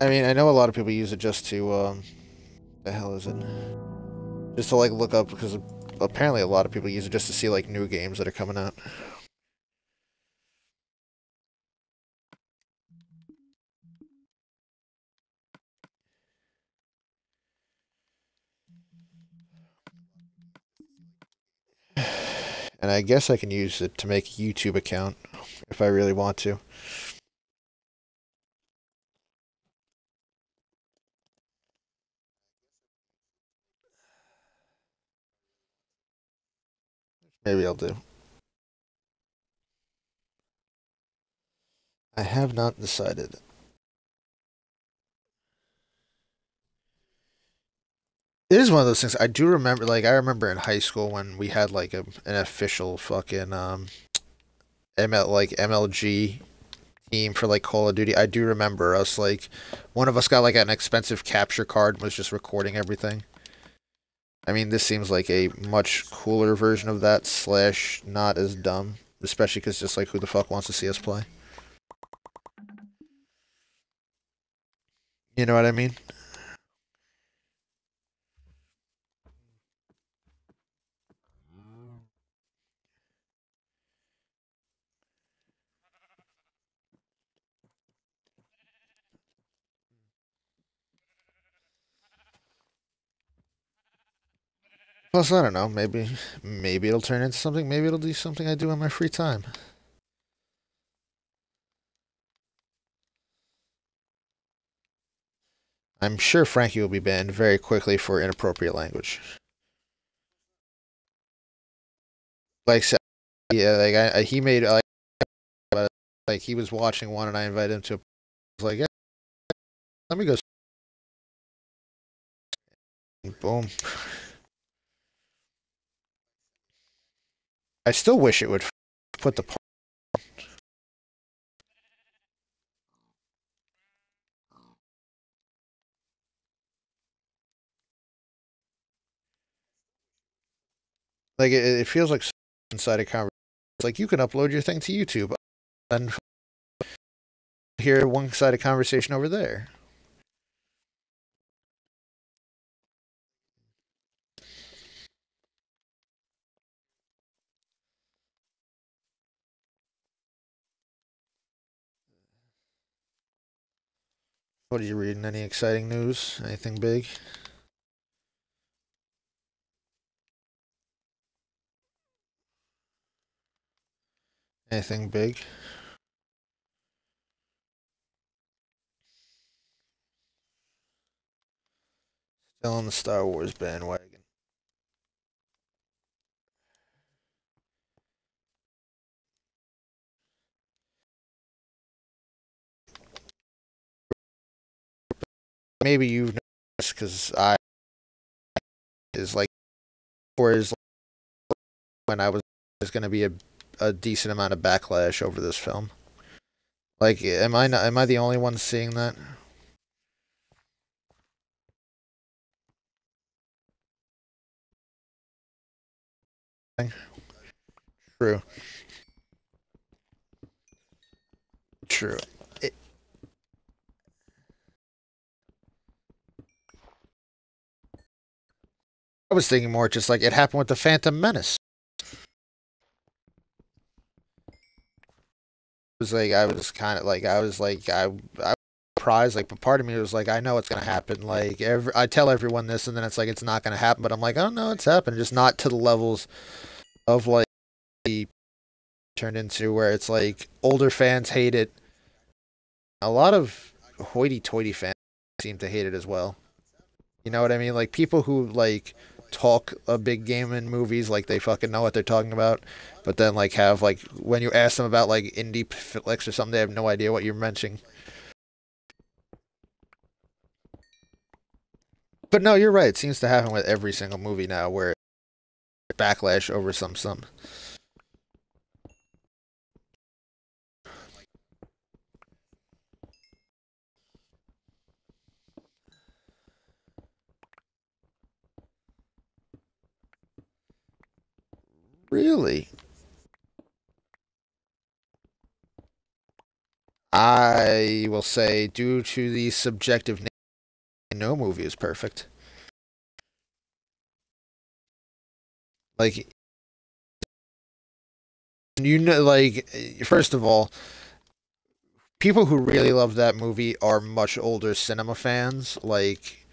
I mean, I know a lot of people use it just to, the hell is it? Just to, like, look up, because apparently a lot of people use it just to see, like, new games that are coming out. And I guess I can use it to make a YouTube account if I really want to. Maybe I'll do. I have not decided. It is one of those things I do remember. Like I remember in high school when we had like an official fucking MLG team for like Call of Duty. I do remember us like one of us got like an expensive capture card and was just recording everything. I mean, this seems like a much cooler version of that slash not as dumb, especially because just like who the fuck wants to see us play? You know what I mean? Plus, I don't know. Maybe it'll turn into something. Maybe it'll do something I do in my free time. I'm sure Frankie will be banned very quickly for inappropriate language. Like, yeah, like he made like he was watching one and I invited him to. I was like, yeah, let me go. Boom. I still wish it would put the like it feels like inside a conversation. It's like you can upload your thing to YouTube and hear one-sided conversation over there. What are you reading? Any exciting news? Anything big? Anything big? Still on the Star Wars bandwagon. Maybe you've noticed because I is like or is when I was there's going to be a decent amount of backlash over this film. Like, am I not, am I the only one seeing that? True, true. It, I was thinking more just like it happened with the Phantom Menace. It was like I was kind of like I was surprised like, but part of me was like I know it's gonna happen. Like I tell everyone this, and then it's like it's not gonna happen. But I'm like, oh no, it's happened, just not to the levels of like the turned into where it's like older fans hate it. A lot of hoity-toity fans seem to hate it as well. You know what I mean? Like people who like talk a big game in movies, like they fucking know what they're talking about, but then like have like when you ask them about like indie flicks or something, they have no idea what you're mentioning. But no, you're right. It seems to happen with every single movie now, where backlash over some. Really, I will say, due to the subjective nature, no movie is perfect. Like, like, first of all, people who really love that movie are much older cinema fans. Like,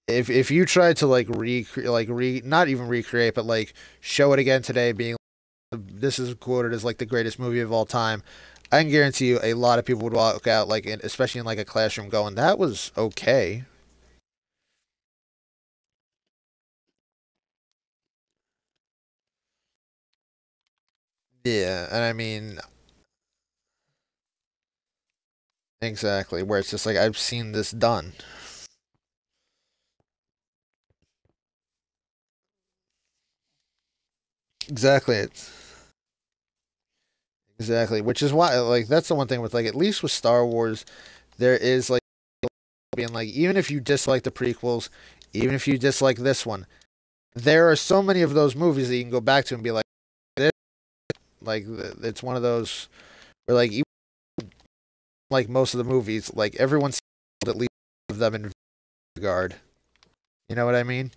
if you try to like recreate, not even recreate, but like show it again today, being this is quoted as like the greatest movie of all time, I can guarantee you a lot of people would walk out like, especially in like a classroom, going, "That was okay." Yeah, and I mean, exactly, where it's just like I've seen this done. Exactly, exactly, which is why like that's the one thing with like at least with Star Wars, there is like being like even if you dislike the prequels, even if you dislike this one, there are so many of those movies that you can go back to and be like, this, like it's one of those where like even like most of the movies, like everyone's at least of them in regard. You know what I mean?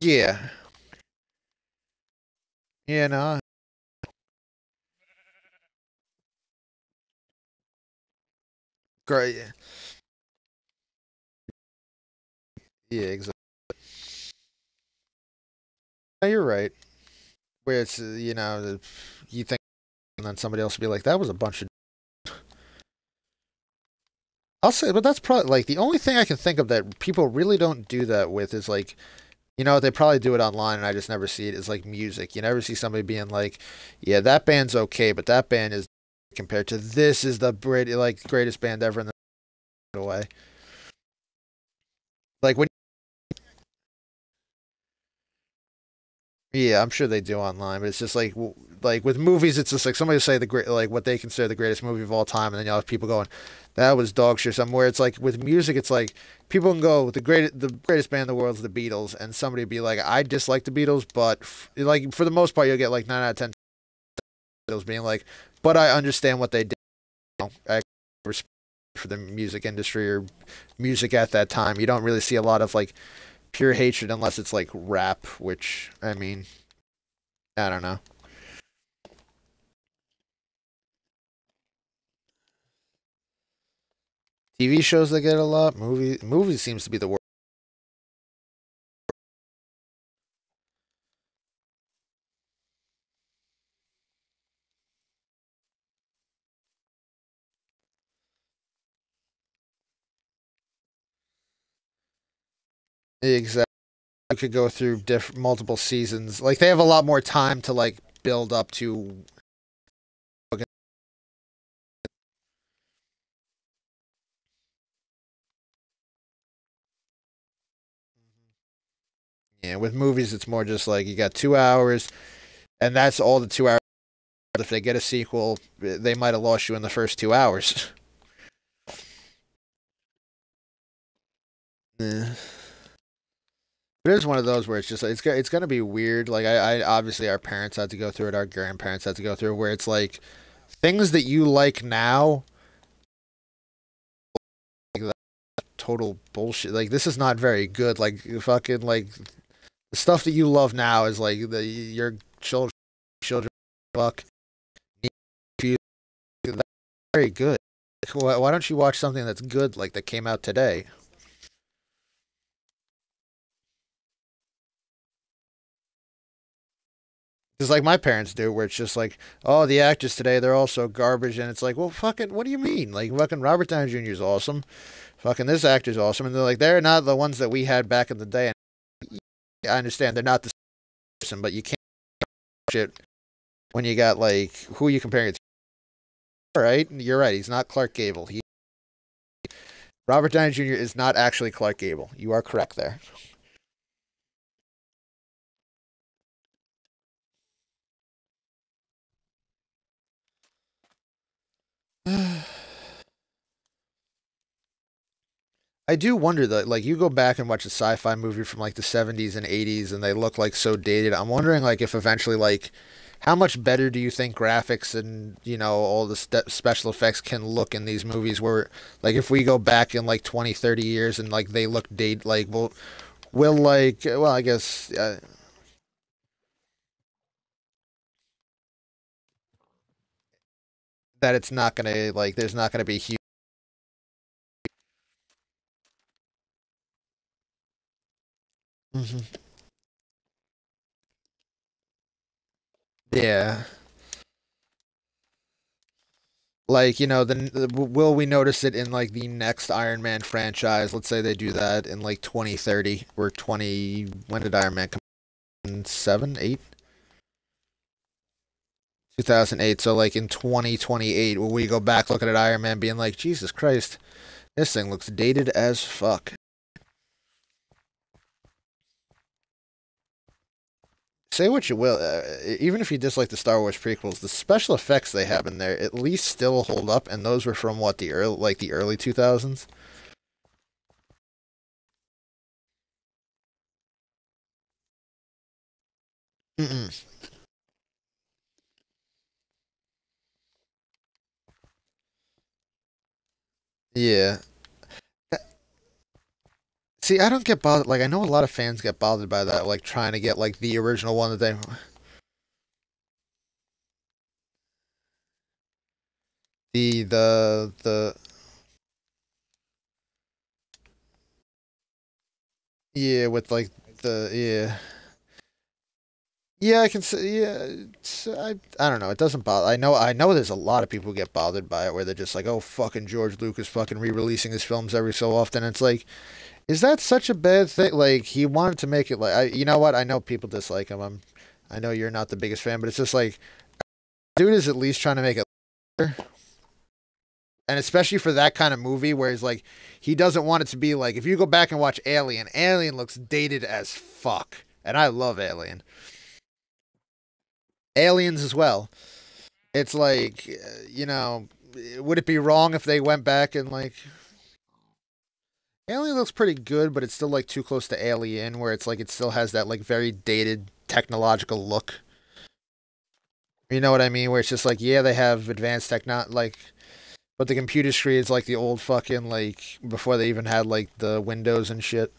Yeah. Yeah, no. Great. Yeah, exactly. No, you're right. Where it's you think, and then somebody else will be like, "That was a bunch of." I'll say, but that's probably like the only thing I can think of that people really don't do that with is like, they probably do it online, and I just never see it. Is like music. You never see somebody being like, "Yeah, that band's okay, but that band is compared to this is the greatest band ever in the way." Like when Yeah, I'm sure they do online, but it's just like like with movies, it's just like somebody will say the great like what they consider the greatest movie of all time, and then you'll have people going, "That was dog shit." Somewhere it's like with music, it's like people can go the greatest band in the world is the Beatles, and somebody be like, "I dislike the Beatles," but like for the most part, you'll get like 9 out of 10 Beatles being like, "But I understand what they did." I respect for the music industry or music at that time. You don't really see a lot of like pure hatred unless it's like rap, which I mean, I don't know. TV shows that get a lot. Movies seems to be the worst. Exactly. You could go through multiple seasons. Like they have a lot more time to like build up to. Yeah, with movies, it's more just like you got 2 hours, and that's all the 2 hours. If they get a sequel, they might have lost you in the first 2 hours. Yeah. It is one of those where it's just it's gonna be weird. Like I obviously our parents had to go through it, our grandparents had to go through it, where it's like things that you like now, like that total bullshit. Like this is not very good. Like fucking like the stuff that you love now is like the your children fuck you. That's very good. Why don't you watch something that's good like that came out today? Just like my parents do, where it's just like, oh, the actors today, they're all so garbage, and it's like, well, fucking, what do you mean? Like, fucking Robert Downey Jr. is awesome, fucking this actor's awesome, and they're like, they're not the ones that we had back in the day. And I understand they're not the same person, but you can't watch it when you got like who are you comparing it to? All right, you're right. He's not Clark Gable. Robert Downey Jr. is not actually Clark Gable. You are correct there. I do wonder that, like, you go back and watch a sci-fi movie from like the 70s and 80s, and they look like so dated. I'm wondering, like, if eventually, like, how much better do you think graphics and all the special effects can look in these movies? Where, like, if we go back in like 20, 30 years and like they look date, like, will like, well, I guess that it's not gonna like, there's not gonna be huge. Mhm. Yeah. Like, will we notice it in like the next Iron Man franchise? Let's say they do that in like 2030 or 20, when did Iron Man come in? 7, 8? 2008. So like in 2028, will we go back looking at Iron Man being like, Jesus Christ, this thing looks dated as fuck. Say what you will, even if you dislike the Star Wars prequels, the special effects they have in there at least still hold up, and those were from what, the early 2000s. Mm-mm. Yeah. See, I don't get bothered. Like, I know a lot of fans get bothered by that, like trying to get like the original one that they, the yeah, with like the yeah. Yeah, I can say, yeah. I don't know. It doesn't bother. I know. There's a lot of people who get bothered by it, where they're just like, "Oh, fucking George Lucas, fucking re-releasing his films every so often." It's like, is that such a bad thing? Like, he wanted to make it like, you know what? I know people dislike him. I know you're not the biggest fan, but it's just like, dude is at least trying to make it, better. And especially for that kind of movie, where he's like, he doesn't want it to be like, if you go back and watch Alien, Alien looks dated as fuck, and I love Alien, Aliens as well. It's like, would it be wrong if they went back and like, Alien looks pretty good, but it's still like too close to Alien, where it's like it still has that like very dated technological look. You know what I mean? Where it's just like, yeah, they have advanced techno, like, but the computer screen is like the old fucking, like, before they even had like the windows and shit.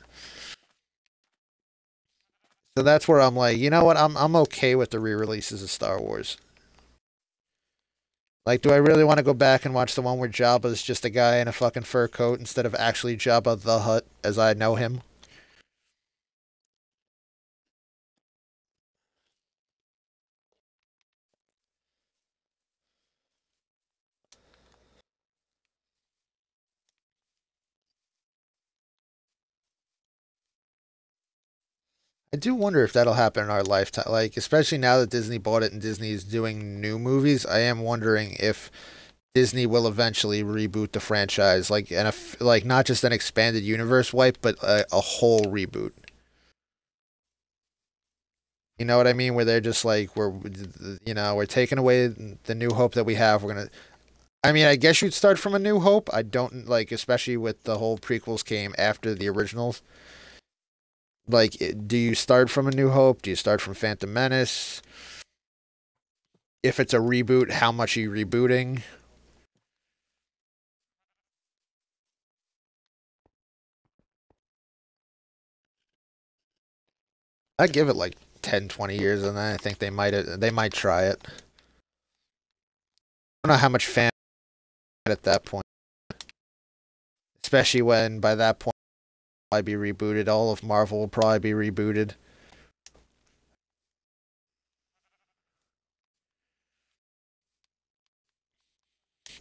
So that's where I'm like, you know what? I'm okay with the re-releases of Star Wars. Like, do I really want to go back and watch the one where Jabba's just a guy in a fucking fur coat instead of actually Jabba the Hutt as I know him? I do wonder if that'll happen in our lifetime. Like, especially now that Disney bought it and Disney is doing new movies, I am wondering if Disney will eventually reboot the franchise, like, and if like not just an expanded universe wipe, but a whole reboot. You know what I mean? Where they're just like, we're taking away the New Hope that we have. We're gonna. I mean, I guess you'd start from a New Hope. I don't like, especially with the whole prequels came after the originals. Like, do you start from a New Hope? Do you start from Phantom Menace? If it's a reboot, how much are you rebooting? I give it like 10, 20 years, and then I think they might try it. I don't know how much fan at that point, especially when by that point I'll probably be rebooted. All of Marvel will probably be rebooted.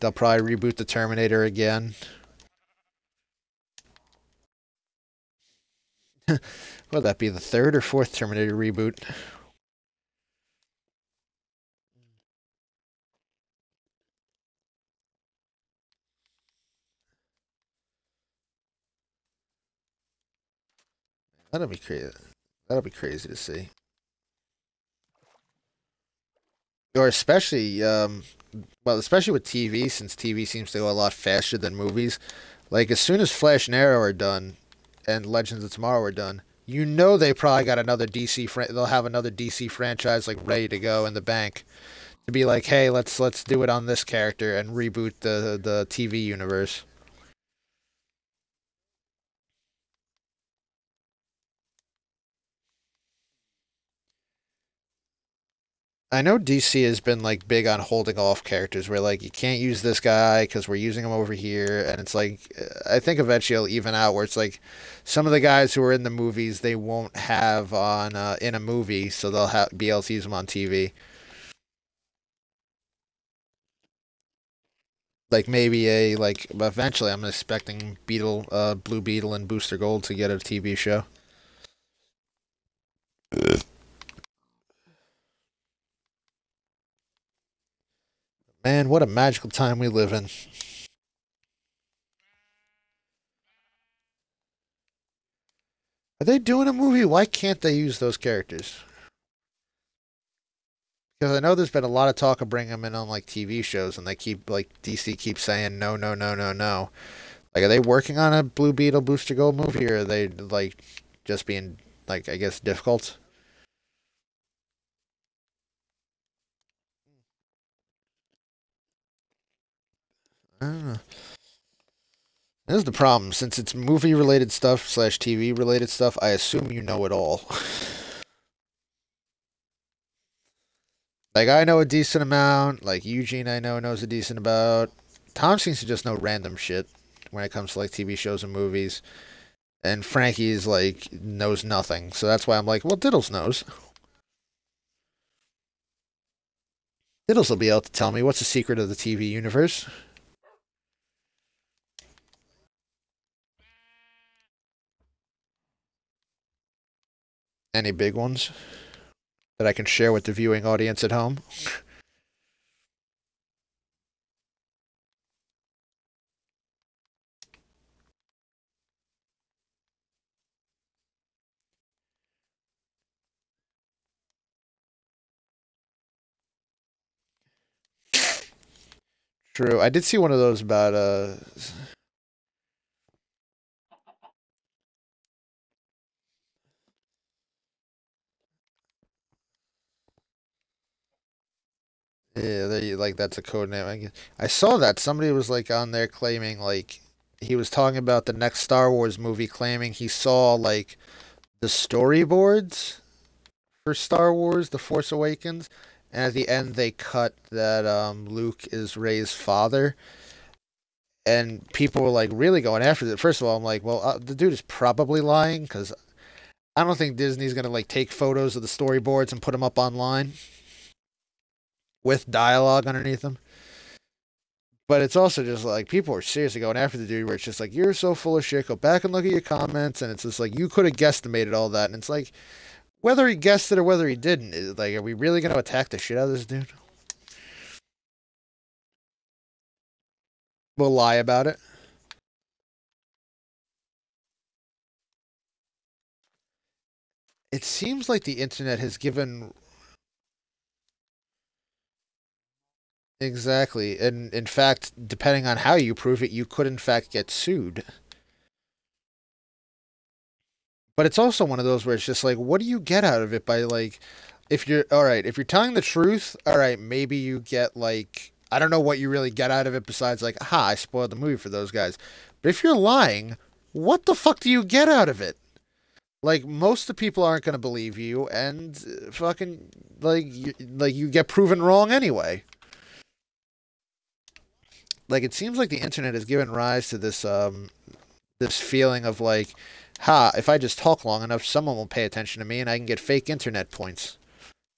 They'll probably reboot the Terminator again. Will that be the third or fourth Terminator reboot? That'll be crazy. That'll be crazy to see. Or especially, well, especially with TV, since TV seems to go a lot faster than movies. Like as soon as Flash and Arrow are done, and Legends of Tomorrow are done, you know they probably got another they'll have another DC franchise like ready to go in the bank to be like, hey, let's do it on this character and reboot the TV universe. I know DC has been like big on holding off characters where like you can't use this guy because we're using him over here, and it's like I think eventually it'll even out where it's like some of the guys who are in the movies they won't have on in a movie, so they'll be able to use them on TV. Like maybe eventually I'm expecting Blue Beetle and Booster Gold to get a TV show. Man, what a magical time we live in. Are they doing a movie? Why can't they use those characters? Because I know there's been a lot of talk of bringing them in on like TV shows, and they keep like DC keeps saying no, no, no, no, no. Like, are they working on a Blue Beetle Booster Gold movie, or are they like just being like I guess difficult? I don't know. This is the problem. Since it's movie related stuff slash TV related stuff, I assume you know it all. Like I know a decent amount. Like Eugene, I know knows a decent about. Tom seems to just know random shit when it comes to like TV shows and movies. And Frankie's like knows nothing. So that's why I'm like, well, Diddles knows. Diddles will be able to tell me what's the secret of the TV universe. Any big ones that I can share with the viewing audience at home? True. I did see one of those about yeah, they like that's a code name. I saw that somebody was like on there claiming like he was talking about the next Star Wars movie, claiming he saw like the storyboards for Star Wars: The Force Awakens, and at the end they cut that Luke is Rey's father, and people were like really going after it. First of all, I'm like, well, the dude is probably lying because I don't think Disney's gonna like take photos of the storyboards and put them up online with dialogue underneath them. But it's also just like people are seriously going after the dude where it's just like you're so full of shit. Go back and look at your comments, and it's just like you could have guesstimated all that, and it's like whether he guessed it or whether he didn't. Like, are we really gonna attack the shit out of this dude? We'll lie about it. It seems like the internet has given exactly, and in fact, depending on how you prove it, you could in fact get sued. But it's also one of those where it's just like, what do you get out of it by like, if you're all right, if you're telling the truth, all right, maybe you get like, I don't know what you really get out of it besides like, aha, I spoiled the movie for those guys. But if you're lying, what the fuck do you get out of it? Like most of the people aren't going to believe you, and fucking like you get proven wrong anyway. Like it seems like the internet has given rise to this feeling of like, ha, if I just talk long enough, someone will pay attention to me and I can get fake internet points.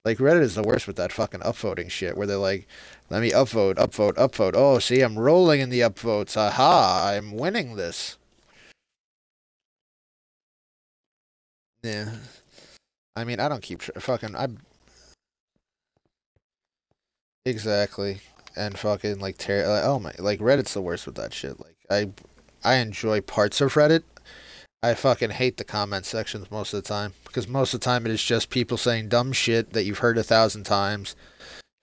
Like Reddit is the worst with that fucking upvoting shit where they're like, let me upvote, upvote, upvote. Oh, see, I'm rolling in the upvotes. Aha, I'm winning this. Yeah. I mean, I don't keep fucking I exactly and fucking like oh my like Reddit's the worst with that shit. Like I enjoy parts of Reddit. I fucking hate the comment sections most of the time because most of the time it is just people saying dumb shit that you've heard 1,000 times.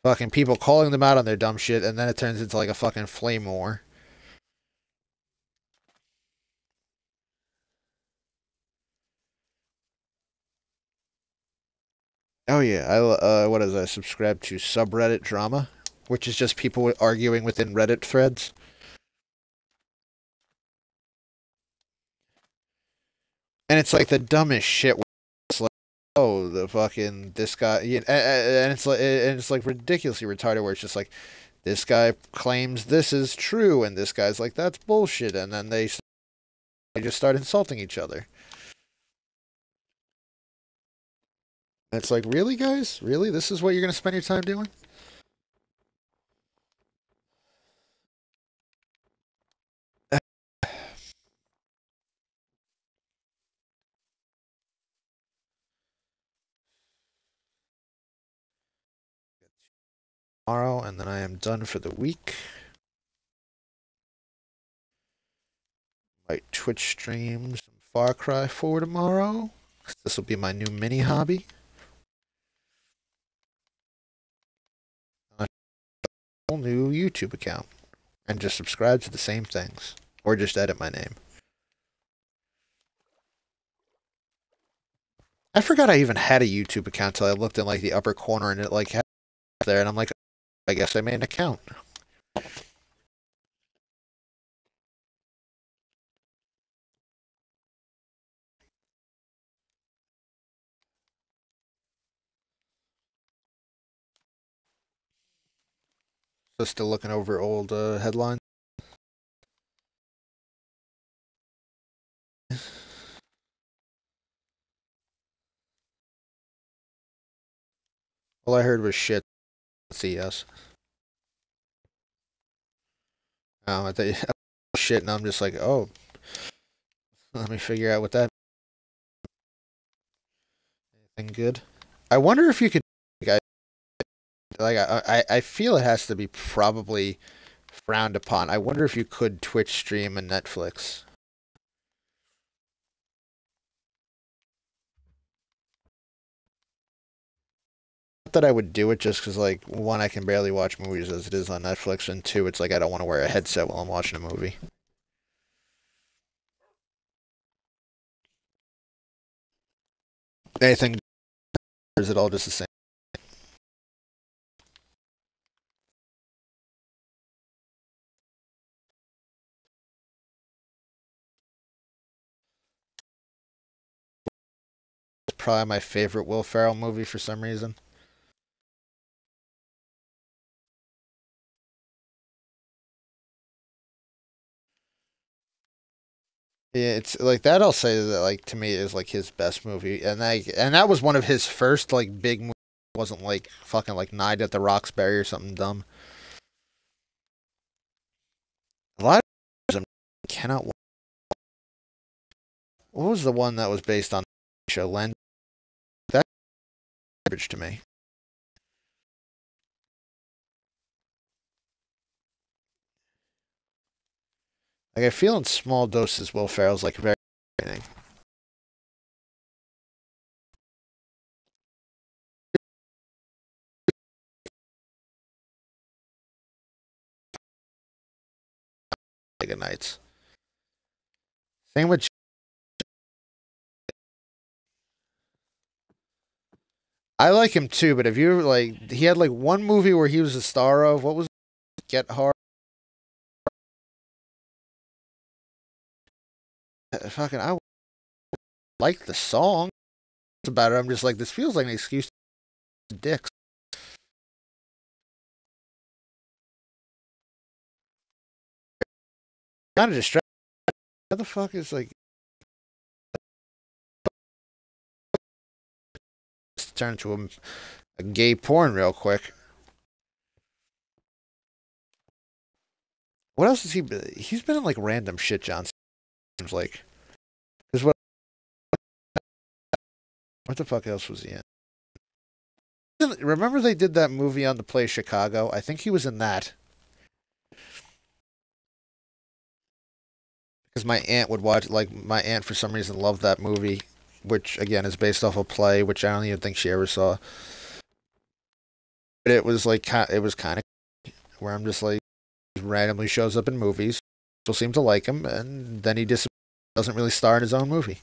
Fucking people calling them out on their dumb shit, and then it turns into like a fucking flame war. Oh yeah, what is I subscribe to subreddit drama, which is just people arguing within Reddit threads. And it's like the dumbest shit. It's like, oh, the fucking this guy, yeah, and it's like ridiculously retarded. Where it's just like this guy claims this is true, and this guy's like that's bullshit, and then they just start insulting each other. And it's like, really, guys, really, this is what you're gonna spend your time doing? Tomorrow, and then I am done for the week. Might Twitch stream some Far Cry 4 tomorrow. This will be my new mini hobby. A whole new YouTube account. And just subscribe to the same things. Or just edit my name. I forgot I even had a YouTube account till I looked in like the upper corner and it like had it there and I'm like, I guess I made an account. So still looking over old headlines. All I heard was shit. CS. I thought shit, and I'm just like, oh, let me figure out what that. Anything good? I wonder if you could. I feel it has to be probably frowned upon. I wonder if you could Twitch stream and Netflix. Not that I would do it just because, like, one, I can barely watch movies as it is on Netflix, and two, it's like I don't want to wear a headset while I'm watching a movie. Anything, or is it all just the same? It's probably my favorite Will Ferrell movie for some reason. Yeah, it's like that. I'll say that like to me is like his best movie, and that was one of his first like big movies. It wasn't like fucking like Night at the Roxbury or something dumb. A lot of them cannot. What was the one that was based on the show? Len. That garbage to me. Like I feel in small doses, Will Ferrell's like very like nights. Same with. I like him too, but if you like, he had like one movie where he was a star of. What was it? Get Hard? Fucking, I like the song. It's about it. I'm just like, this feels like an excuse to dicks. Kind of distracted. What the fuck is like? Turn into a gay porn real quick. What else has he been? He's been in like random shit, John. Seems like. Cause what the fuck else was he in? Remember they did that movie on the play Chicago? I think he was in that. Because my aunt would watch, like, my aunt for some reason loved that movie, which again is based off a play, which I don't even think she ever saw. But it was like, it was kind of where I'm just like, randomly shows up in movies. People seem to like him, and then he just doesn't really star in his own movie.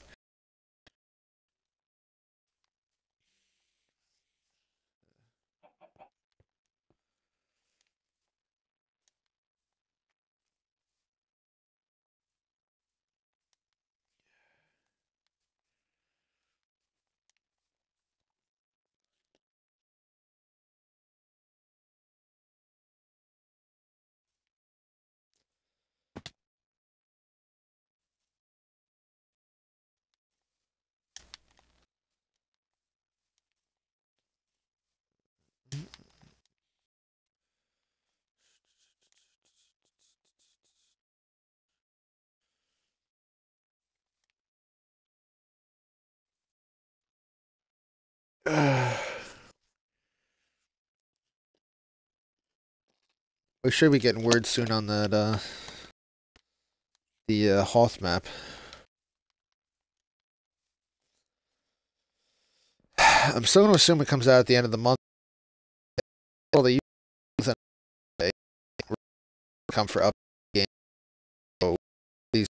We should be getting word soon on that, the Hoth map. I'm still going to assume it comes out at the end of the month. Well, the youth come for up game. So these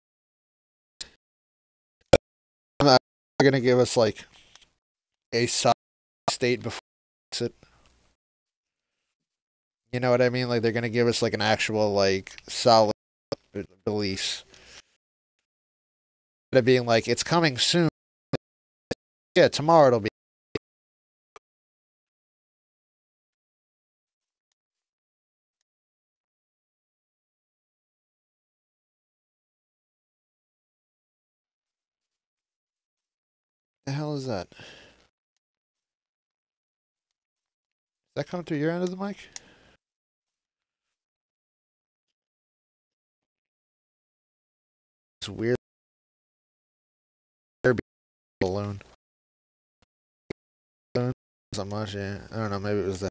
are going to give us like a solid state before it. You know what I mean? Like they're going to give us like an actual like solid release. Instead of being like it's coming soon. Yeah, tomorrow it'll be. The hell is that? Is that coming through your end of the mic? It's weird. Balloon. Not much, yeah. I don't know, maybe it was that.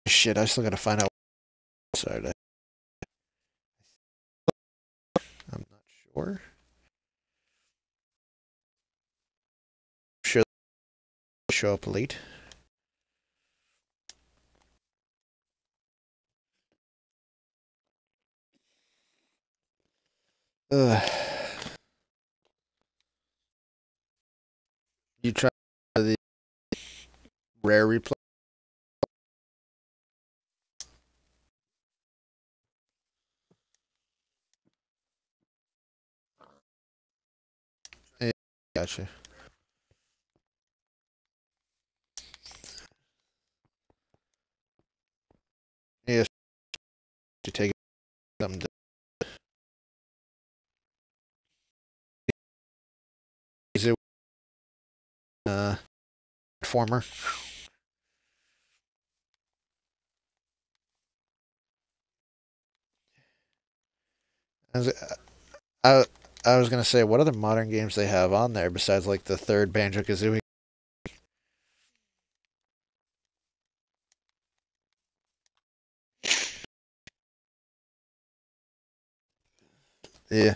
Shit, I still gotta find out. Sorry, I'm not sure. Sure, show up late. Ugh. You try the rare replay. Yeah, gotcha. Yes, to take something. Is it former? I, I I was gonna say, what other modern games they have on there besides like the third Banjo Kazooie? Yeah,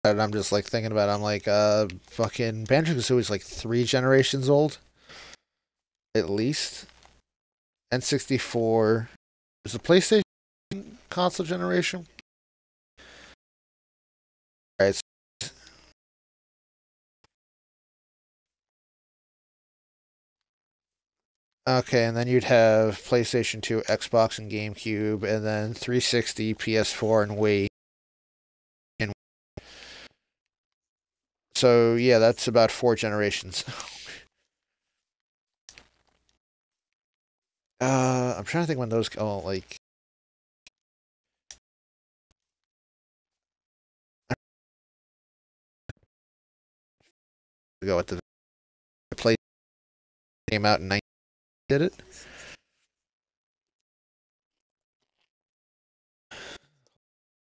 and I'm just like thinking about it, I'm like, fucking Banjo Kazooie is like 3 generations old, at least. N64 is the PlayStation console generation. Right. Okay, and then you'd have PlayStation 2, Xbox, and GameCube, and then 360, PS4, and Wii. And so yeah, that's about 4 generations. I'm trying to think when those like go at the play came out in 19 did it?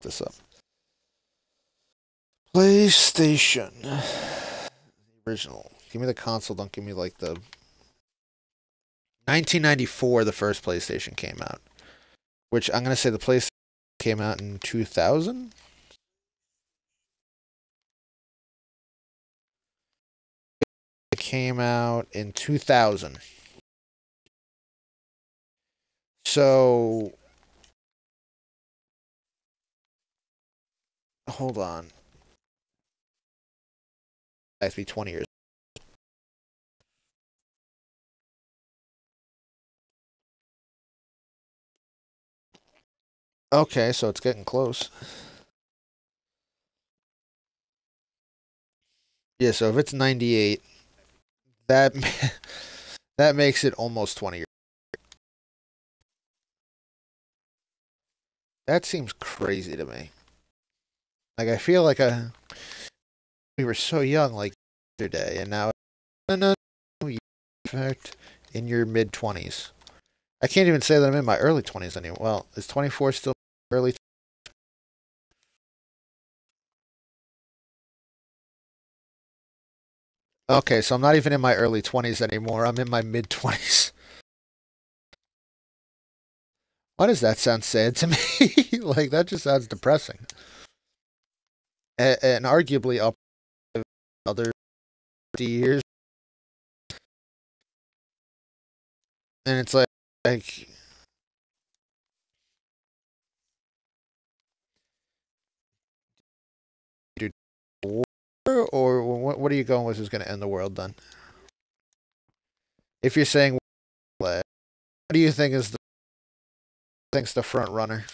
This up. PlayStation. The original. Give me the console, don't give me like the 1994 the first PlayStation came out. Which I'm gonna say the PlayStation came out in 2000? It came out in 2000. So hold on. It has to be 20 years. Okay, so it's getting close. Yeah, so if it's 98, that that makes it almost 20 years. That seems crazy to me. Like I feel like we were so young like yesterday, and now no, no, no, in fact, in your mid 20s. I can't even say that I'm in my early 20s anymore. Well, is 24 still early? Okay, so I'm not even in my early 20s anymore. I'm in my mid 20s. Why does that sound sad to me? Like that just sounds depressing. And arguably up other 50 years, and it's like dude, war, or what are you going with? Who's going to end the world then? If you're saying, what do you think is the front runner?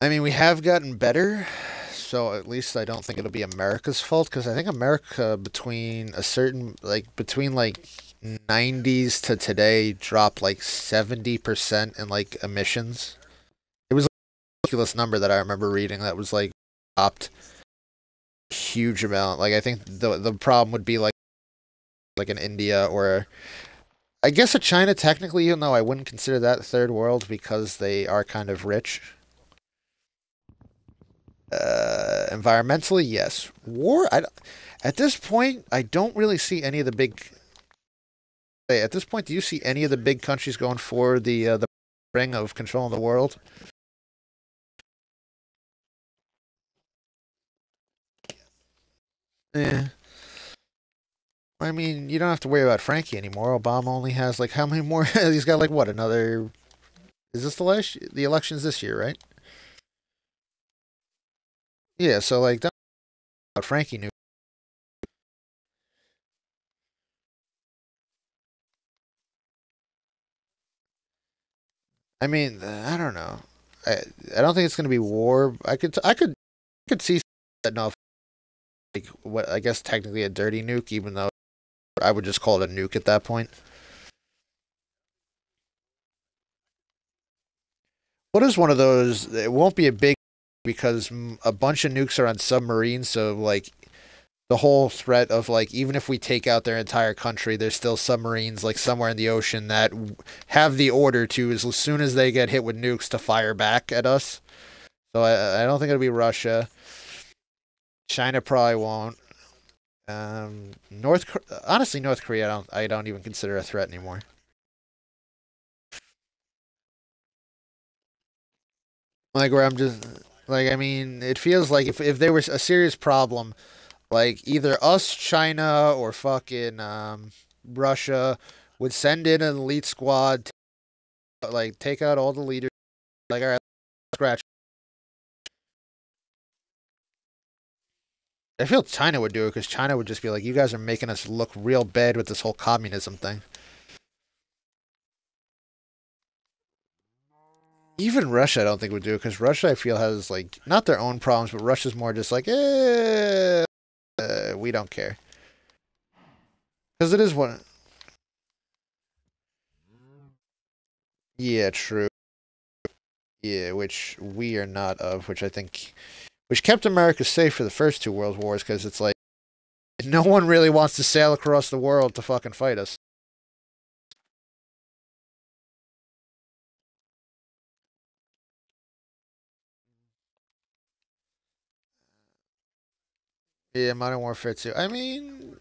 I mean, we have gotten better, so at least I don't think it'll be America's fault because I think America between a certain between 90s to today dropped like 70% in like emissions. It was like a ridiculous number that I remember reading that was like dropped a huge amount. Like I think the problem would be like in India or I guess a China technically, even though I wouldn't consider that third world because they are kind of rich. Environmentally, yes. War, at this point, I don't really see any of the big. At this point, do you see any of the big countries going for the ring of controlling the world? Yeah. I mean, you don't have to worry about Frankie anymore. Obama only has like how many more? He's got like what another? Is this the elections this year, right? Yeah. So like, don't worry about Frankie knew. I mean, I don't know. I I don't think it's gonna be war. I could see that no, like what I guess technically a dirty nuke, even though I would just call it a nuke at that point. What is one of those? It won't be a big because a bunch of nukes are on submarines, so like the whole threat of like even if we take out their entire country, there's still submarines like somewhere in the ocean that have the order to as soon as they get hit with nukes to fire back at us. So I don't think it'll be Russia. China probably won't. Honestly, North Korea I don't even consider a threat anymore. Like where I'm just like I mean, it feels like if there was a serious problem, like either us, China, or fucking Russia would send in an elite squad, to, like take out all the leaders. Like all right, scratch. I feel China would do it because China would just be like, you guys are making us look real bad with this whole communism thing. Even Russia, I don't think would do it because Russia, I feel, has like not their own problems, but Russia's more just like, we don't care because it is one. Yeah, true. Yeah, which we are not of, which I think, which kept America safe for the first two world wars because it's like no one really wants to sail across the world to fucking fight us. Yeah, Modern Warfare 2. I mean,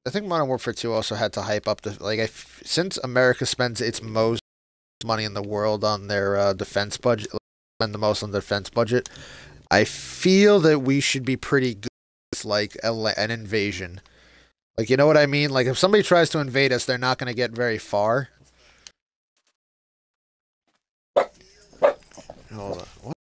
I think Modern Warfare 2 also had to hype up the like since America spends its most money in the world on their defense budget, spend the most on the defense budget. I feel that we should be pretty good with like an invasion. Like you know what I mean? Like if somebody tries to invade us, they're not going to get very far. Hold on. What?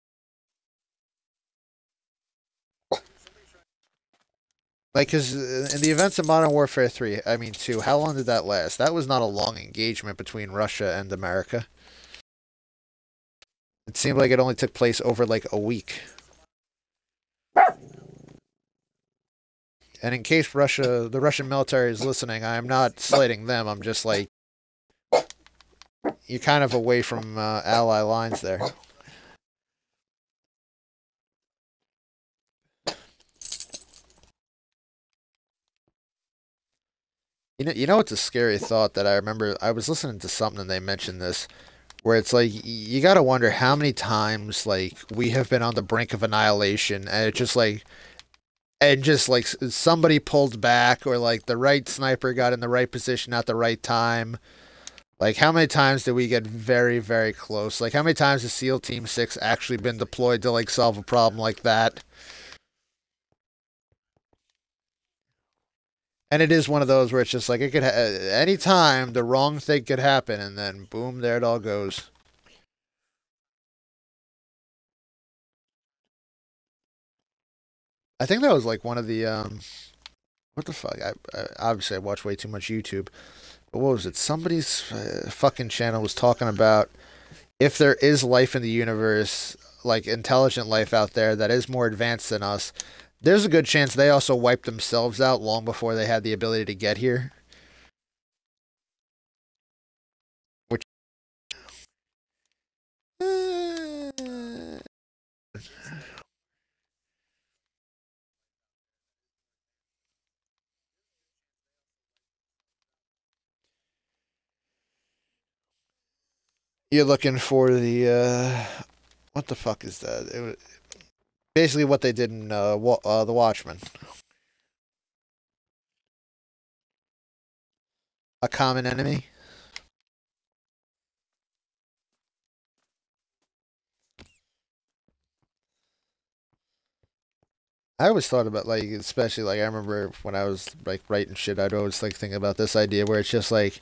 Like, because in the events of Modern Warfare 3, I mean 2, how long did that last? That was not a long engagement between Russia and America. It seemed like it only took place over like a week. And in case the Russian military is listening, I am not slighting them. I'm just like, you're kind of away from ally lines there. You know what's a scary thought that I remember? I was listening to something and they mentioned this, where it's like you gotta wonder how many times like we have been on the brink of annihilation, and it just like somebody pulled back, or like the right sniper got in the right position at the right time. Like how many times did we get very, very close? Like how many times has SEAL Team 6 actually been deployed to like solve a problem like that? And it is one of those where it's just like it could any time the wrong thing could happen, and then boom, there it all goes. I think that was like one of the what the fuck? I obviously I watch way too much YouTube, but what was it? Somebody's fucking channel was talking about if there is life in the universe, like intelligent life out there that is more advanced than us, there's a good chance they also wiped themselves out long before they had the ability to get here. Which you're looking for the what the fuck is that? It was basically what they did in the Watchmen. A common enemy. I always thought about like, especially like I remember when I was like writing shit, I'd always like think about this idea where it's just like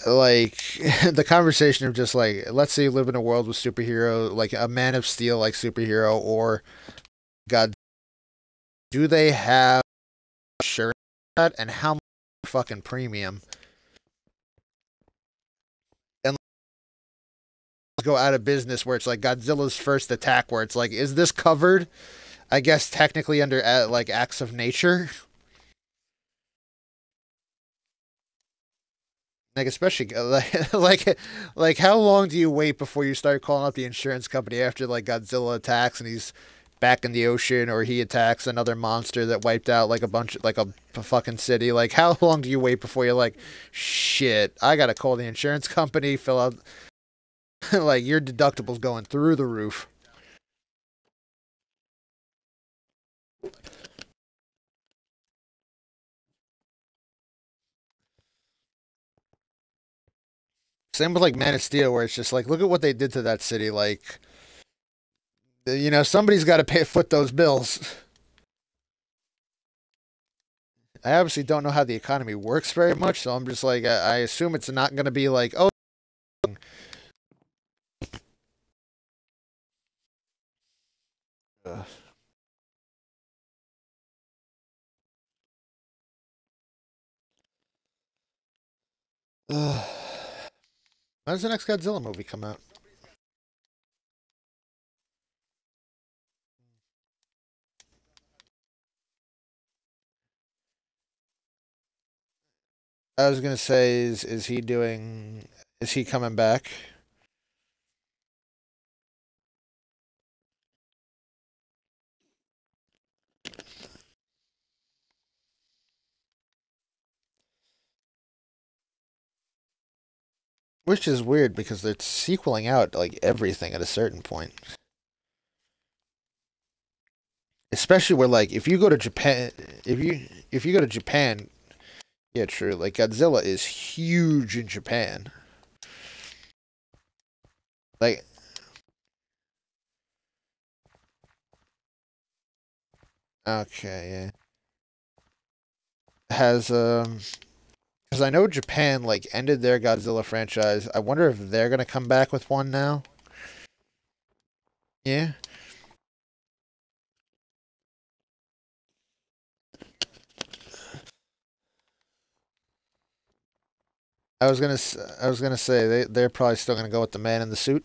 the conversation of just like, let's say you live in a world with superhero, like a Man of Steel like superhero, or God, do they have insurance that, and how much fucking premium, and go out of business where it's like Godzilla's first attack, where it's like, is this covered? I guess technically under like acts of nature. Like especially like how long do you wait before you start calling up the insurance company after like Godzilla attacks and he's back in the ocean, or he attacks another monster that wiped out like a bunch like a fucking city? Like how long do you wait before you're like, shit, I gotta call the insurance company, fill out like your deductible's going through the roof. Same with like Man of Steel, where it's just like, look at what they did to that city. Like, somebody's got to pay foot those bills. I obviously don't know how the economy works very much, so I'm just like, I assume it's not going to be like, oh. Uh, When's the next Godzilla movie come out? I was gonna say, is he doing? Is he coming back? Which is weird because they're sequeling out like everything at a certain point. Especially where like if you go to Japan, if you go to Japan, yeah, true. Like Godzilla is huge in Japan. Like, okay, yeah. Has because I know Japan like ended their Godzilla franchise. I wonder if they're gonna come back with one now. Yeah. I was gonna say they're probably still gonna go with the man in the suit.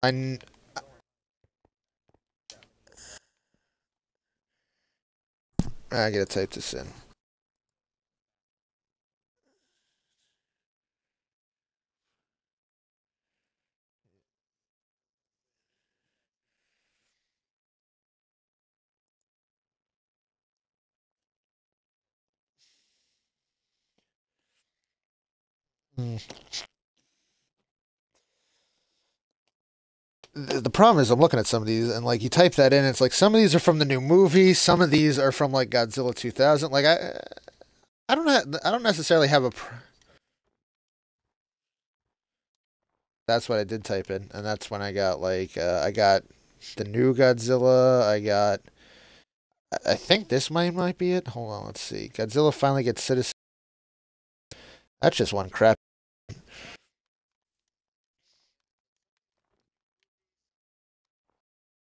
I I gotta type this in. Mm. The problem is I'm looking at some of these and like you type that in, it's like some of these are from the new movie, some of these are from like Godzilla 2000. Like I don't necessarily have a. That's what I did type in, and that's when I got like I got the new Godzilla. I got. I think this might be it. Hold on, let's see. Godzilla finally gets citizen. That's just one crap.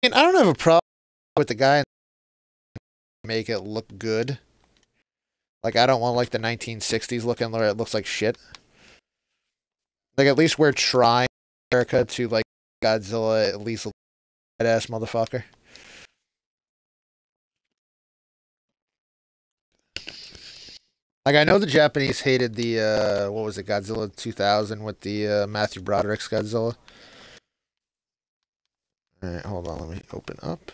I mean, I don't have a problem with the guy make it look good. Like I don't want like the 1960s looking where it looks like shit. Like at least we're trying America to like Godzilla at least a badass motherfucker. Like I know the Japanese hated the what was it, Godzilla 2000 with the Matthew Broderick's Godzilla. All right, hold on, let me open up.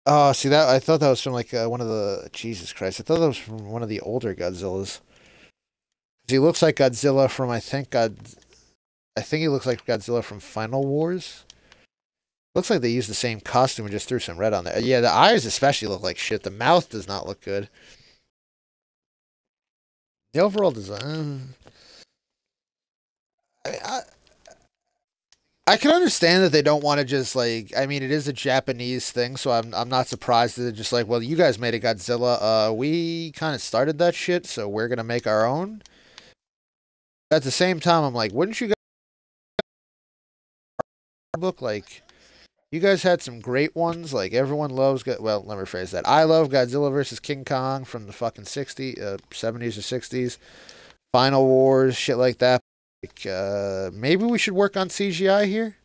Oh, see that I thought that was from like one of the Jesus Christ. I thought that was from one of the older Godzillas. He looks like Godzilla from I think he looks like Godzilla from Final Wars. Looks like they used the same costume and just threw some red on there. Yeah, the eyes especially look like shit. The mouth does not look good. The overall design. I, I can understand that they don't want to just like. I mean, it is a Japanese thing, so I'm not surprised that they're just like, well, you guys made a Godzilla. We kind of started that shit, so we're gonna make our own. At the same time, I'm like, wouldn't you guys look like? You guys had some great ones. Like everyone loves. Well, let me rephrase that. I love Godzilla versus King Kong from the fucking 70s or 60s. Final Wars, shit like that. Like, maybe we should work on CGI here.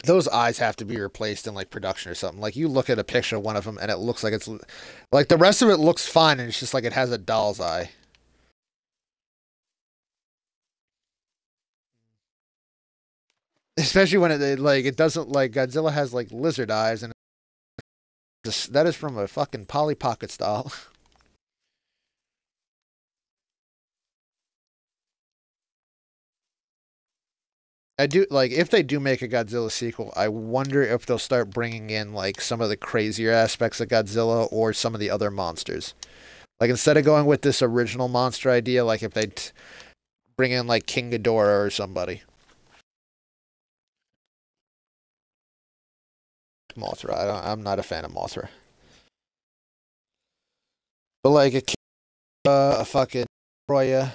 Those eyes have to be replaced in like production or something. Like you look at a picture of one of them and it looks like it's like the rest of it looks fine and it's just like it has a doll's eye. Especially when like it doesn't like Godzilla has like lizard eyes and that is from a fucking Polly Pocket style. I do like if they do make a Godzilla sequel, I wonder if they'll start bringing in like some of the crazier aspects of Godzilla or some of the other monsters. Like instead of going with this original monster idea, like if they bring in like King Ghidorah or somebody. Mothra, I'm not a fan of Mothra, but like a fucking Roya,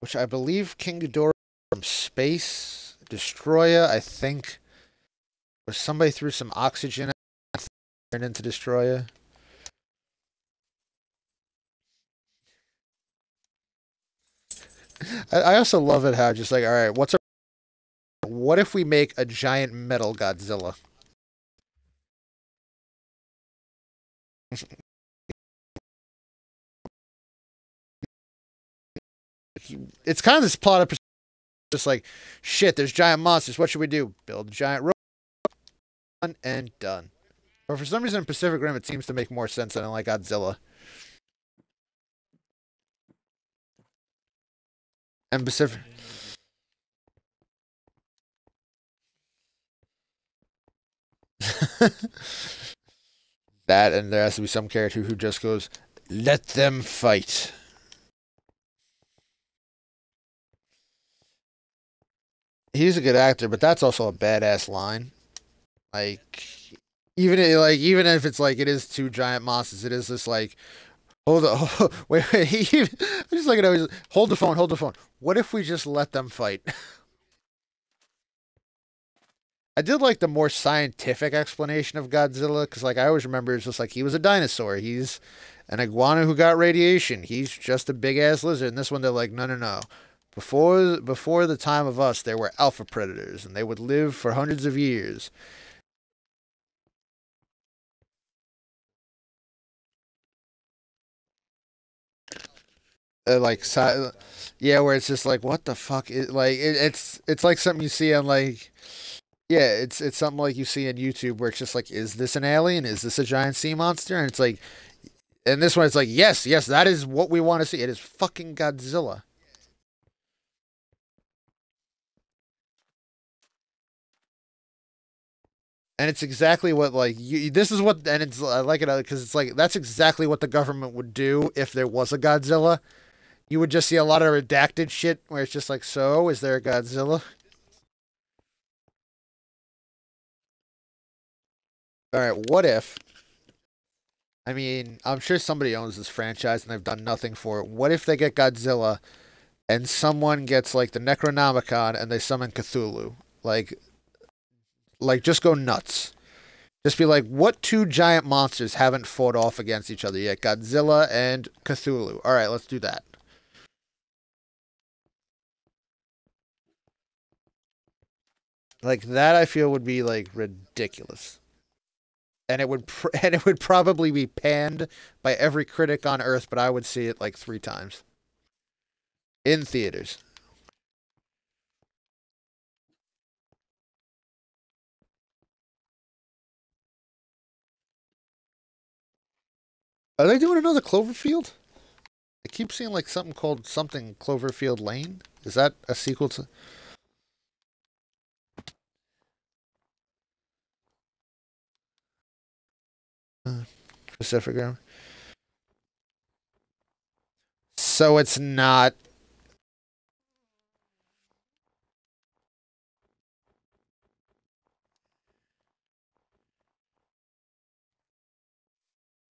which I believe King Ghidorah from space, Destroya, I think, or somebody threw some oxygen turned into Destroya. I also love it how just like, all right, what if we make a giant metal Godzilla? It's kind of this plot of just like, shit, there's giant monsters. What should we do? Build a giant robot and done. But for some reason in Pacific Rim, it seems to make more sense than in like Godzilla. And Pacific. That and there has to be some character who just goes, "Let them fight." He's a good actor, but that's also a badass line. Like Even if it's like it is two giant monsters, it is just like hold the wait. I'm just like always hold the phone, hold the phone. What if we just let them fight? I did like the more scientific explanation of Godzilla because, like, I always remember it's just like he was a dinosaur. He's an iguana who got radiation. He's just a big ass lizard. And this one, they're like, no, no, no. Before the time of us, there were alpha predators, and they would live for hundreds of years. Like, yeah, where it's just like, what the fuck is like? It's like something you see on like yeah, it's something like you see on YouTube where it's just like, is this an alien? Is this a giant sea monster? And it's like, and this one, it's like, yes, yes, that is what we want to see. It is fucking Godzilla. And it's exactly what like you. This is what, and it's I like it because it's like that's exactly what the government would do if there was a Godzilla. You would just see a lot of redacted shit where it's just like, so is there a Godzilla? All right, what if? I mean, I'm sure somebody owns this franchise and they've done nothing for it. What if they get Godzilla and someone gets like the Necronomicon and they summon Cthulhu? Like just go nuts. Just be like, what two giant monsters haven't fought off against each other yet? Godzilla and Cthulhu. All right, let's do that. Like that, I feel would be like ridiculous, and and it would probably be panned by every critic on Earth. But I would see it like three times in theaters. Are they doing another Cloverfield? I keep seeing like something called something Cloverfield Lane. Is that a sequel to Pacific Rim? So it's not.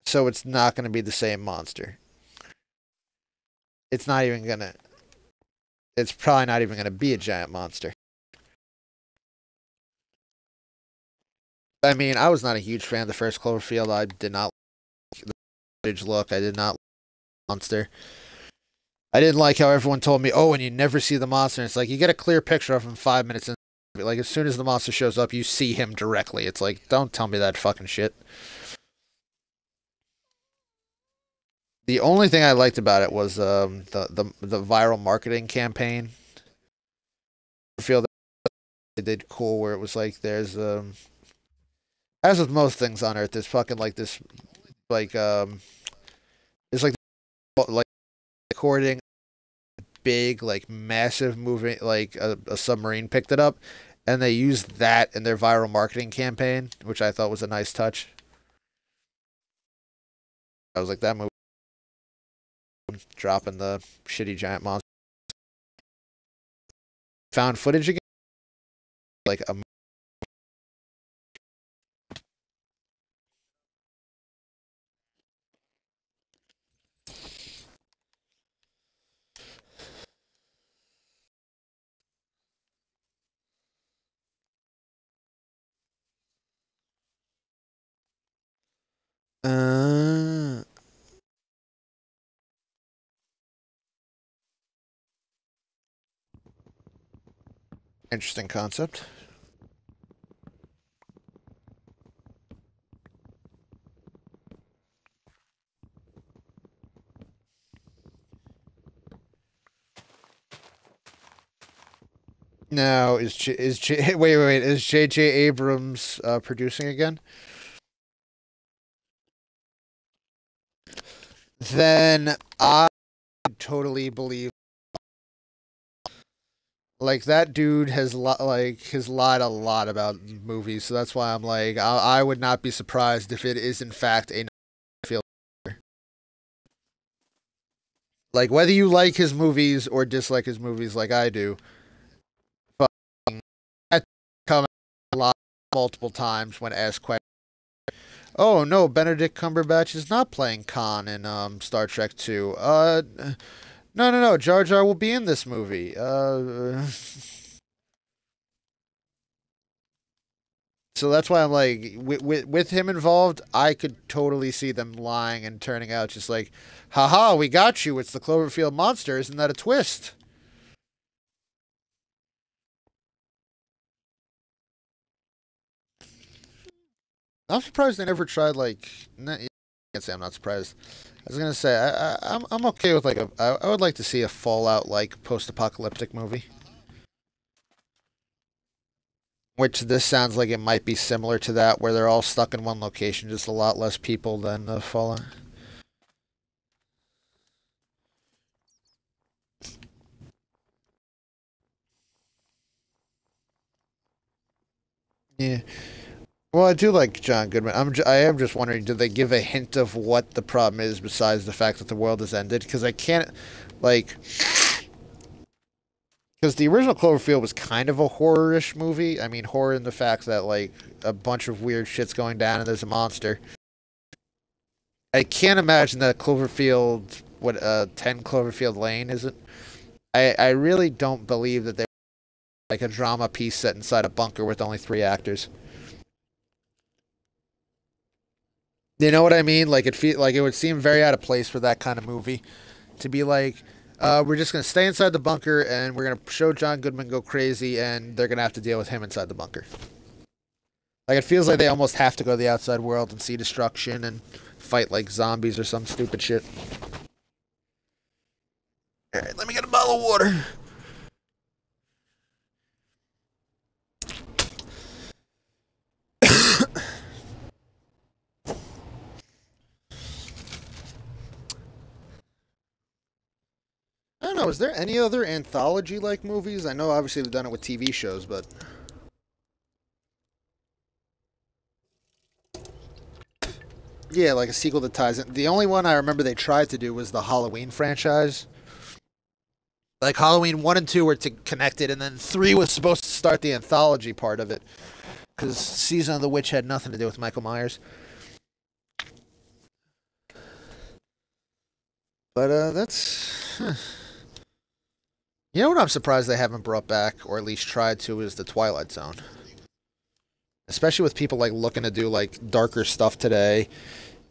So it's not going to be the same monster. It's not even gonna. It's probably not even going to be a giant monster. I mean, I was not a huge fan of the first Cloverfield. I did not like the footage look. I did not like the monster. I didn't like how everyone told me, "Oh, and you never see the monster." And it's like you get a clear picture of him 5 minutes in. Like as soon as the monster shows up, you see him directly. It's like, don't tell me that fucking shit. The only thing I liked about it was the viral marketing campaign. I feel that they did cool where it was like there's as with most things on Earth, there's fucking like this like it's like recording big like massive moving like a submarine picked it up, and they used that in their viral marketing campaign, which I thought was a nice touch. I was like that movie dropping the shitty giant monster found footage again like a uh, interesting concept. Now wait is J.J. Abrams producing again? Then I totally believe like that dude has lied a lot about movies, so that's why I'm like I would not be surprised if it is in fact a feel like whether you like his movies or dislike his movies like I do. Fucking that come a lot multiple times when asked questions. Oh no, Benedict Cumberbatch is not playing Khan in Star Trek 2. No, no, no. Jar Jar will be in this movie. So that's why I'm like, with him involved, I could totally see them lying and turning out just like, haha, we got you. It's the Cloverfield monster. Isn't that a twist? I'm surprised they never tried like. I can't say I'm not surprised. I was gonna say I'm okay with like I would like to see a Fallout like post-apocalyptic movie. Which this sounds like it might be similar to that, where they're all stuck in one location, just a lot less people than the Fallout. Yeah. Well, I do like John Goodman. I am just wondering, did they give a hint of what the problem is besides the fact that the world has ended? Because I can't, like, because the original Cloverfield was kind of a horror-ish movie. I mean, horror in the fact that like a bunch of weird shit's going down and there's a monster. I can't imagine that Cloverfield, what 10 Cloverfield Lane is it? I really don't believe that they like a drama piece set inside a bunker with only three actors. You know what I mean? Like it would seem very out of place for that kind of movie to be like, we're just gonna stay inside the bunker and we're gonna show John Goodman go crazy and they're gonna have to deal with him inside the bunker. Like it feels like they almost have to go to the outside world and see destruction and fight like zombies or some stupid shit. All right, let me get a bottle of water. I don't know. Is there any other anthology-like movies? I know obviously they've done it with TV shows, but yeah, like a sequel that ties in. The only one I remember they tried to do was the Halloween franchise. Like Halloween 1 and 2 were to connected, and then 3 was supposed to start the anthology part of it. Because Season of the Witch had nothing to do with Michael Myers. But, that's... Huh. You know what I'm surprised they haven't brought back, or at least tried to, is the Twilight Zone. Especially with people, like, looking to do, like, darker stuff today.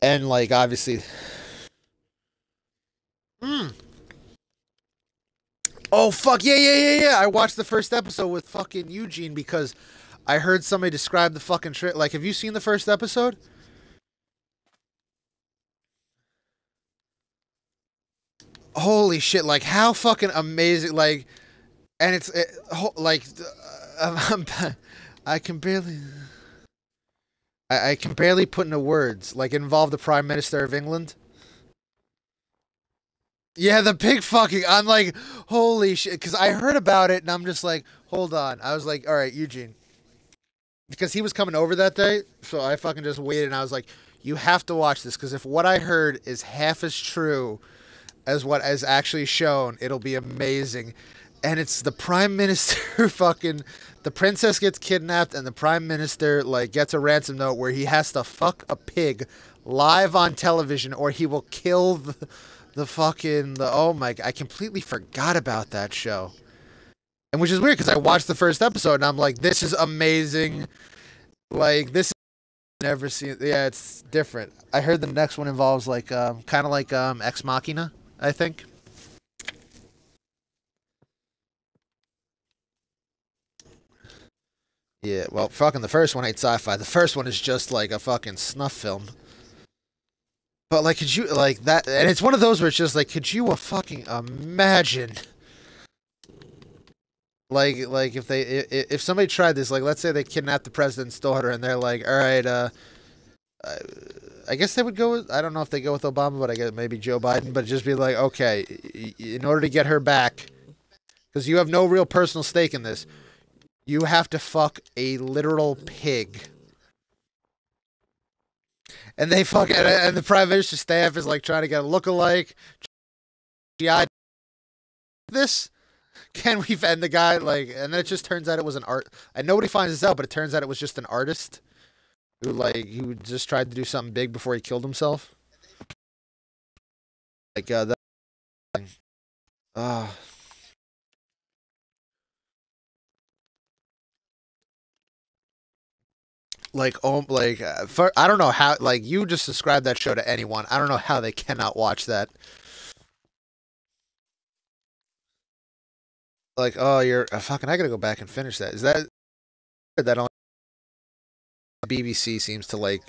And, like, obviously... Hmm. Oh, fuck, yeah. I watched the first episode with fucking Eugene because I heard somebody describe the fucking trip. Like, have you seen the first episode? Holy shit, like, how fucking amazing, like, and like, I can barely, I can barely put into words, like, it involved the Prime Minister of England. Yeah, the pig fucking. I'm like, holy shit. Because I heard about it and I'm just like, hold on. I was like, all right, Eugene. Because he was coming over that day. So I fucking just waited and I was like, you have to watch this. Because if what I heard is half as true as what is actually shown, it'll be amazing. And it's the Prime Minister fucking. The princess gets kidnapped and the Prime Minister, like, gets a ransom note where he has to fuck a pig live on television or he will kill oh my, I completely forgot about that show. And which is weird because I watched the first episode and I'm like, this is amazing. Like, this is never seen. Yeah, it's different. I heard the next one involves like, kind of like, Ex Machina, I think. Yeah, well, fucking the first one ain't sci-fi. The first one is just like a fucking snuff film. But like, could you like that? And it's one of those where it's just like, could you fucking imagine? Like if somebody tried this, like let's say they kidnapped the president's daughter and they're like, all right, uh, I guess they would go with, I don't know if they go with Obama, but I guess maybe Joe Biden, but just be like, okay, in order to get her back, because you have no real personal stake in this, you have to fuck a literal pig. And they fucking, and the prime minister's staff is like trying to get a look-alike. GI this? Can we end the guy? Like, and then it just turns out it was an art. And nobody finds this out, but it turns out it was just an artist who just tried to do something big before he killed himself. Like that. Uh, for, I don't know how, like, you just described that show to anyone. I don't know how they cannot watch that. Like, oh, you're fucking. I gotta go back and finish that. Is that on BBC? Seems to like.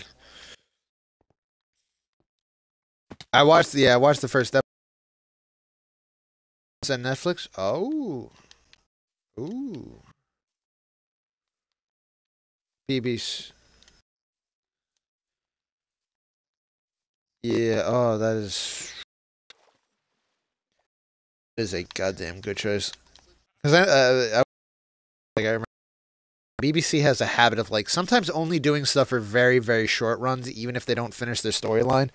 I watched the first episode on Netflix. Oh, ooh, BBC. Yeah. Oh, is a goddamn good choice. Because I remember BBC has a habit of like sometimes only doing stuff for very very short runs, even if they don't finish their storyline.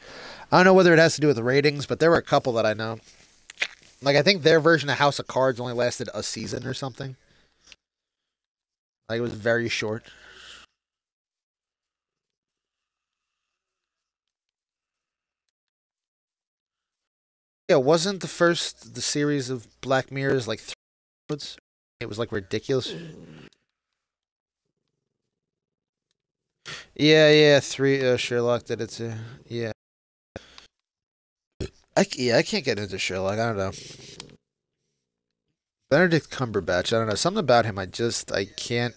I don't know whether it has to do with the ratings, but there were a couple that I know. Like I think their version of House of Cards only lasted a season or something. Like it was very short. Yeah, wasn't the series of Black Mirrors like 3 episodes? It was like ridiculous. Yeah, yeah, three. Sherlock did it too. Yeah, I can't get into Sherlock. I don't know. Benedict Cumberbatch. I don't know. Something about him. I can't.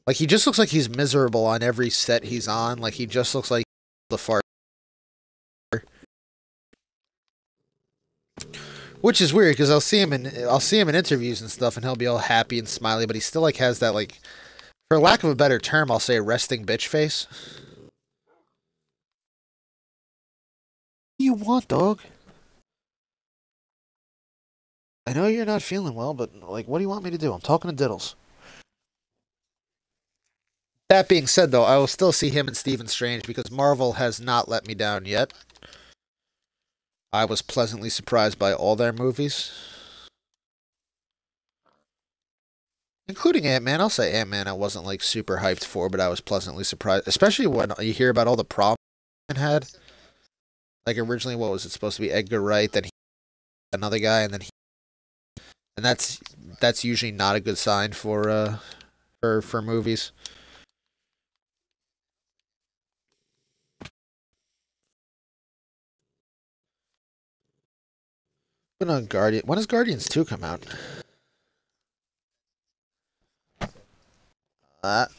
Like he just looks like he's miserable on every set he's on. Like he just looks like the fart. Which is weird because I'll see him in interviews and stuff, and he'll be all happy and smiley, but he still like has that like, for lack of a better term, I'll say resting bitch face. What do you want, dog? I know you're not feeling well, but like, what do you want me to do? I'm talking to Diddles. That being said, though, I will still see him and Stephen Strange because Marvel has not let me down yet. I was pleasantly surprised by all their movies, including Ant Man. I'll say Ant Man. I wasn't like super hyped for, but I was pleasantly surprised, especially when you hear about all the problems it had. Like originally, what was it supposed to be? Edgar Wright, then another guy, and that's usually not a good sign for for movies. But on Guardian, when does Guardians 2 come out?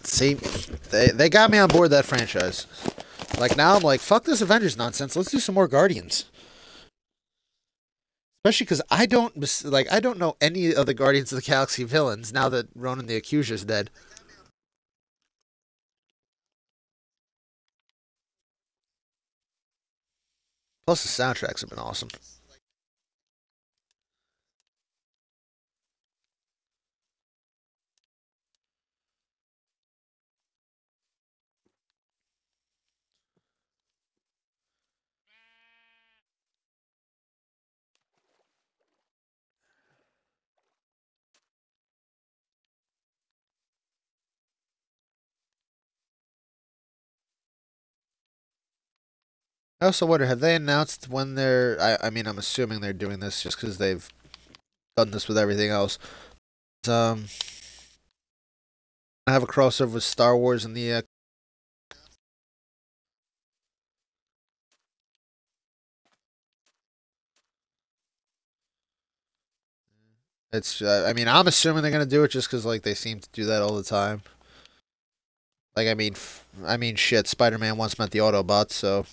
See, they got me on board that franchise. Like now, I'm like, fuck this Avengers nonsense. Let's do some more Guardians. Especially because I don't know any of the Guardians of the Galaxy villains now that Ronan the Accuser's dead. Plus the soundtracks have been awesome. I also wonder, have they announced when they're? I mean, I'm assuming they're doing this just because they've done this with everything else. Um, I have a crossover with Star Wars and the. It's. I mean, I'm assuming they're gonna do it just because like they seem to do that all the time. Like, I mean, shit. Spider-Man once met the Autobots, so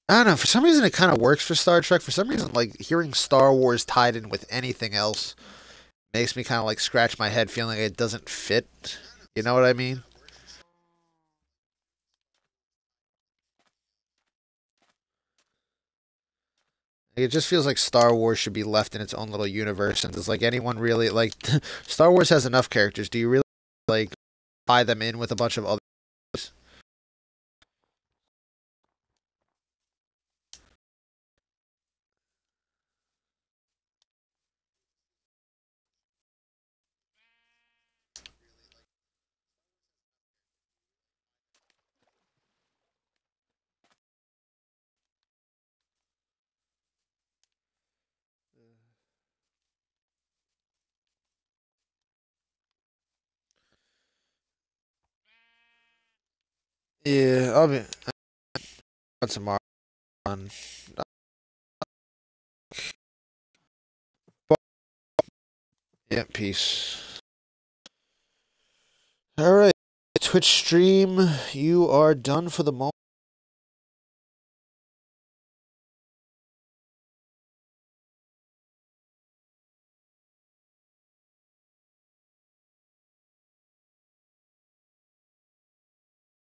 I don't know. For some reason, it kind of works for Star Trek. For some reason, like hearing Star Wars tied in with anything else makes me kind of like scratch my head, feeling like it doesn't fit. You know what I mean? It just feels like Star Wars should be left in its own little universe, and does like anyone really like Star Wars has enough characters? Do you really like tie them in with a bunch of other? Yeah, I'll be tomorrow on. Yeah, peace. All right, Twitch stream, you are done for the moment.